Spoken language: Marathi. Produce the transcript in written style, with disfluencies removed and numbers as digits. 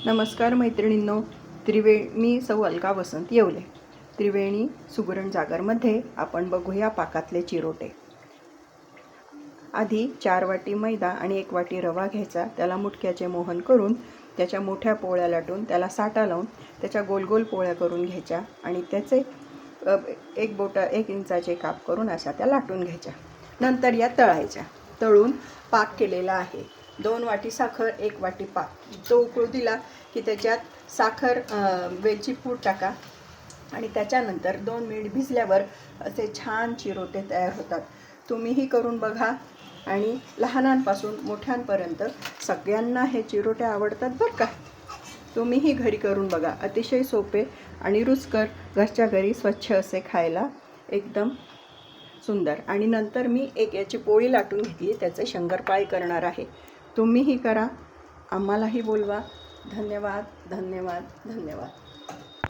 नमस्कार मैत्रिणींनो, त्रिवेणी सौ अलका वसंत येवले त्रिवेणी सुगरण जागरमध्ये आपण बघूया पाकातले चिरोटे। आधी 4 वाटी मैदा आणि 1 वाटी रवा घ्यायचा। त्याला मुठक्याचे मोहन करून त्याच्या मोठ्या पोळ्या लाटून त्याला साटा लावून त्याच्या गोल गोल पोळ्या करून घ्यायच्या आणि त्याचे 1 इंचाचे काप करून अशा त्या लाटून घ्यायच्या। नंतर या तळायच्या। तळून पाक केलेला आहे। 2 वाटी साखर 1 वाटी पाक। तो उकळू दिला की त्याच्यात साखर वेलची पूड टाका आणि त्याच्यानंतर 2 मिनिट भिजल्यावर असे छान चिरोटे तयार होतात। तुम्हीही करून बघा आणि लहानांपासून मोठ्यांपर्यंत सगळ्यांना हे चिरोटे आवडतात बरं का। तुम्हीही घरी करून बघा। अतिशय सोपे आणि रुचकर, घरच्या घरी स्वच्छ असे खायला एकदम सुंदर। आणि नंतर मी याची पोळी लाटून घेतली, त्याचे शंकरपाळे करणार आहे। तुम्हीही करा, आम्हालाही बोलवा। धन्यवाद धन्यवाद धन्यवाद।